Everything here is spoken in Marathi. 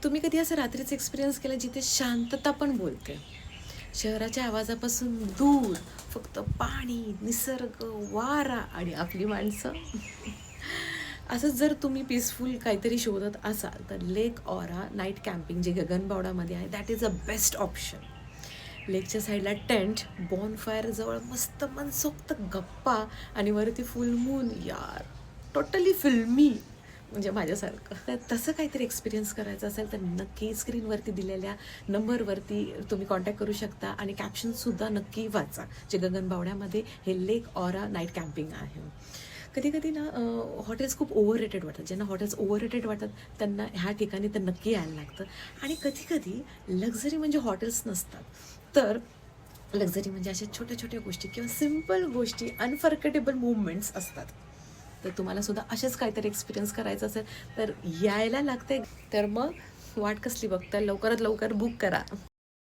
तुम्ही कधी असं रात्रीचं एक्सपिरियन्स केलं जिथे शांतता पण बोलते, शहराच्या आवाजापासून दूर, फक्त पाणी, निसर्ग, वारा आणि आपली माणसं? असंच जर तुम्ही पीसफुल काहीतरी शोधत असाल तर लेक ऑरा नाईट कॅम्पिंग जे गगनबावडामध्ये आहे that is a best option. लेकच्या साईडला टेंट, बॉनफायर जवळ मस्त मनसोक्त गप्पा आणि वरती फुल मून, यार टोटली फिल्मी, म्हणजे माझ्यासारखं. तर तसं काहीतरी एक्सपिरियन्स करायचं असेल तर नक्की स्क्रीनवरती दिलेल्या नंबरवरती तुम्ही कॉन्टॅक्ट करू शकता आणि कॅप्शनसुद्धा नक्की वाचा, जे गगनबावड्यामध्ये हे लेक ऑरा नाईट कॅम्पिंग आहे. कधी कधी ना हॉटेल्स खूप ओव्हर वाटतात. ज्यांना हॉटेल्स ओव्हर वाटतात त्यांना ह्या ठिकाणी तर नक्की यायला लागतं. आणि कधी कधी लक्झरी म्हणजे हॉटेल्स नसतात, तर लक्झरी म्हणजे अशा छोट्या छोट्या गोष्टी किंवा सिम्पल गोष्टी, अनफॉरगेटेबल मुवमेंट्स असतात. तर तुम्हाला सुद्धा असेच काहीतरी एक्सपिरियन्स करायचं असेल तर यायला लागते. तर मग वाट कसली बघता, लवकरात लवकर बुक करा.